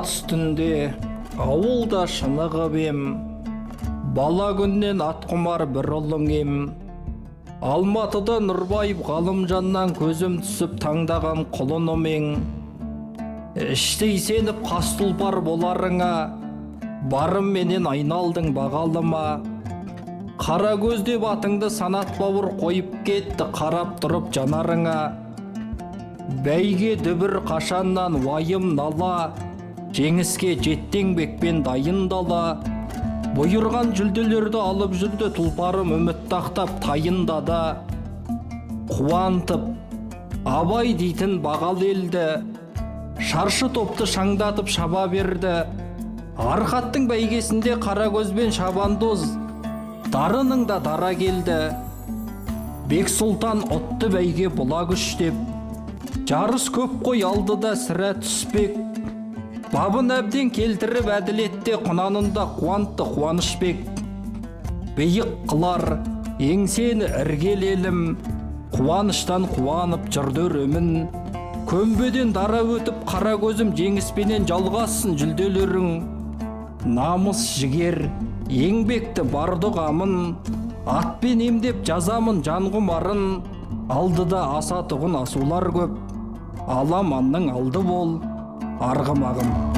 ат үстінде ауылда шынығып ем, бала күннен атқұмар бір ұлың ем. Алматыда Нұрбаев Ғалымжаннан көзім түсіп таңдаған құлыным ең. Іштей сеніп қас тұлпар боларыңа, барым менен айналдың бағалыма. Қара көздеп атыңды санат бауыр қойып кетті қарап тұрып жанарыңа. Бәйге дүбір қашаннан уайым нала, жеңіске жеттеңбекпен дайындала. Бұйырған жүлделерді алып жүрді тұлпарым үміт тақтап тайындада. Қуантып, абай дейтін бағал елді, шаршы топты шаңдатып шаба берді. Арқаттың бәйгесінде қара көзбен шабандоз, дарының да дара келді. Бек Сұлтан отты бәйге бұла күштеп, жарыс көп қой алдыда сірә түспек. Бабын әбден келтіріп әділетте құнанында қуантты Қуанышбек. Бейік қылар еңсені іргелелім, қуаныштан қуанып жүрді өрімін. Көмбеден дара өтіп қара көзім жеңіспенен жалғасын жүлделерің. Намыс жігер, еңбекті барды қамын, атпен емдеп жазамын жан құмарын. Алдыда асатығын асулар көп, аламанның алды бол, арғымағым.